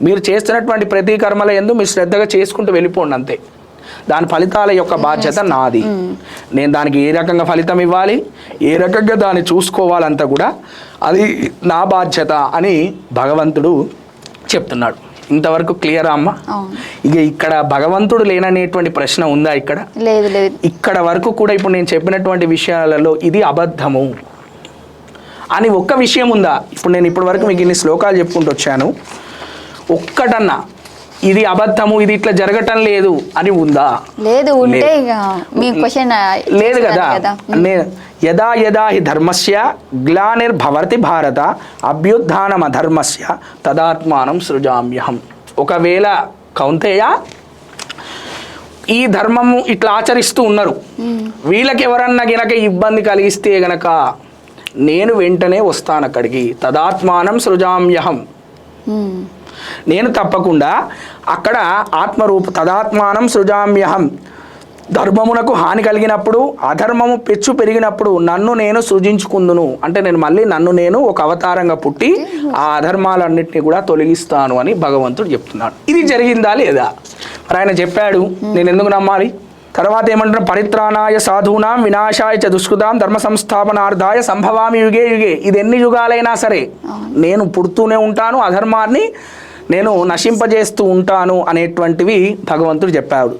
మీరు చేస్తున్నటువంటి ప్రతి కర్మల యందు మీరు శ్రద్ధగా చేసుకుంటూ వెళ్ళిపోండి అంతే. దాని ఫలితాల యొక్క బాధ్యత నాది. నేను దానికి ఏ రకంగా ఫలితం ఇవ్వాలి, ఏ రకంగా దాన్ని చూసుకోవాలంతా కూడా అది నా బాధ్యత అని భగవంతుడు చెప్తున్నాడు. ఇంతవరకు క్లియరా అమ్మ? ఇక ఇక్కడ భగవంతుడు లేననేటువంటి ప్రశ్న ఉందా? ఇక్కడ లేదు లేదు. ఇక్కడ వరకు కూడా ఇప్పుడు నేను చెప్పినటువంటి విషయాలలో ఇది అబద్ధము అని ఒక్క విషయం ఉందా? ఇప్పుడు నేను ఇప్పటి వరకు మీకు ఇన్ని శ్లోకాలు చెప్పుకుంటూ వచ్చాను, ఒక్కటన్నా ఇది అబద్ధము, ఇది ఇట్లా జరగటం లేదు అని ఉందా? లేదు. ఉంటే మీ క్వశ్చన్ లేదు కదా. యదా యదా హి ధర్మస్య గ్లానిర్భవతి భారత అభ్యుత్థానం అధర్మస్య తదాత్మానం సృజామ్యహం. ఒకవేళ కౌంతేయ ఈ ధర్మము ఇట్లా ఆచరిస్తూ ఉన్నారు, వీళ్ళకి ఎవరన్నా గనక ఇబ్బంది కలిగిస్తే గనక నేను వెంటనే వస్తాను అక్కడికి. తదాత్మానం సృజామ్యహం, నేను తప్పకుండా అక్కడ ఆత్మరూప తదాత్మానం సృజామ్యహం. ధర్మమునకు హాని కలిగినప్పుడు, అధర్మము పెచ్చు పెరిగినప్పుడు నన్ను నేను సృజించుకుందును అంటే నేను మళ్ళీ నన్ను నేను ఒక అవతారంగా పుట్టి ఆ అధర్మాలన్నింటినీ కూడా తొలగిస్తాను అని భగవంతుడు చెప్తున్నాడు. ఇది జరిగిందా లేదా? మరి ఆయన చెప్పాడు, నేను ఎందుకు నమ్మాలి? తర్వాత ఏమంటారు? పరిత్రాణాయ సాధూనాం వినాశాయ చ దుష్కృతాం ధర్మ సంస్థాపనార్థాయ సంభవామి యుగే యుగే. ఇది ఎన్ని యుగాలైనా సరే నేను పుడుతూనే ఉంటాను, అధర్మాన్ని నేను నశింపజేస్తూ ఉంటాను అనేటువంటివి భగవంతుడు చెప్పాడు.